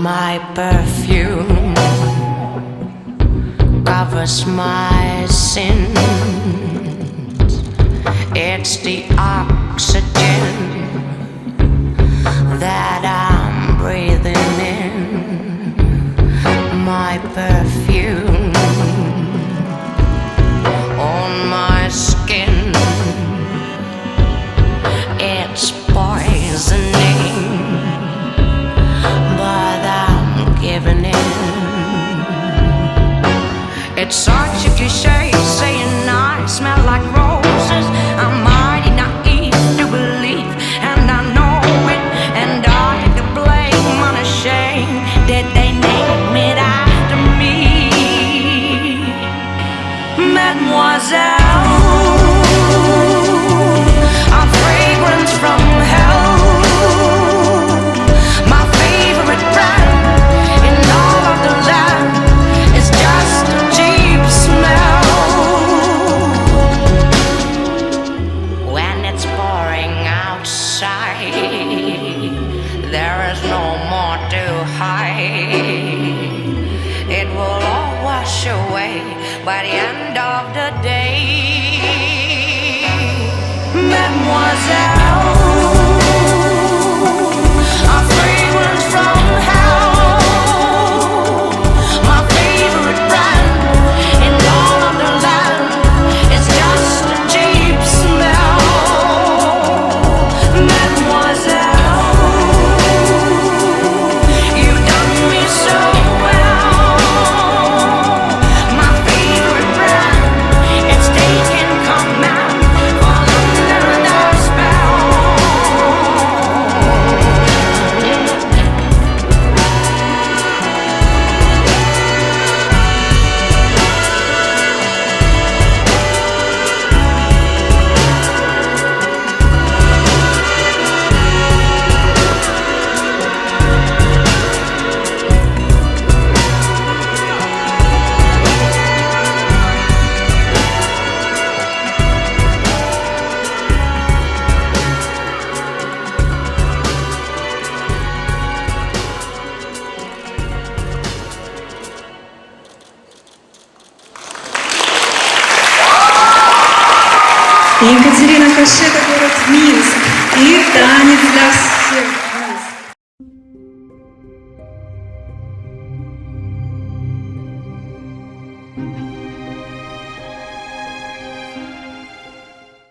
My perfume covers my sins. It's the oxygen that I'm breathing in. My perfume on my skin. It's poisoning, but I'm giving in. It's such a cliche saying I smell like roses. I'm mighty naive to believe, and I know it, and I take the blame unashamed that they name it after me. Mademoiselle, a fragrance from hell. My favorite brand in all of the land is just a cheap smell. When it's pouring outside, there is no more to hide. It will all wash away by the end of the day. Mademoiselle, a fragrance from hell. My favorite brand in all of the land is just a cheap smell. Mademoiselle, you've done me so well. My favorite brand, it's taken command, fallen under the spell. Ekaterina Kasheta, город Минск. И танец для всех.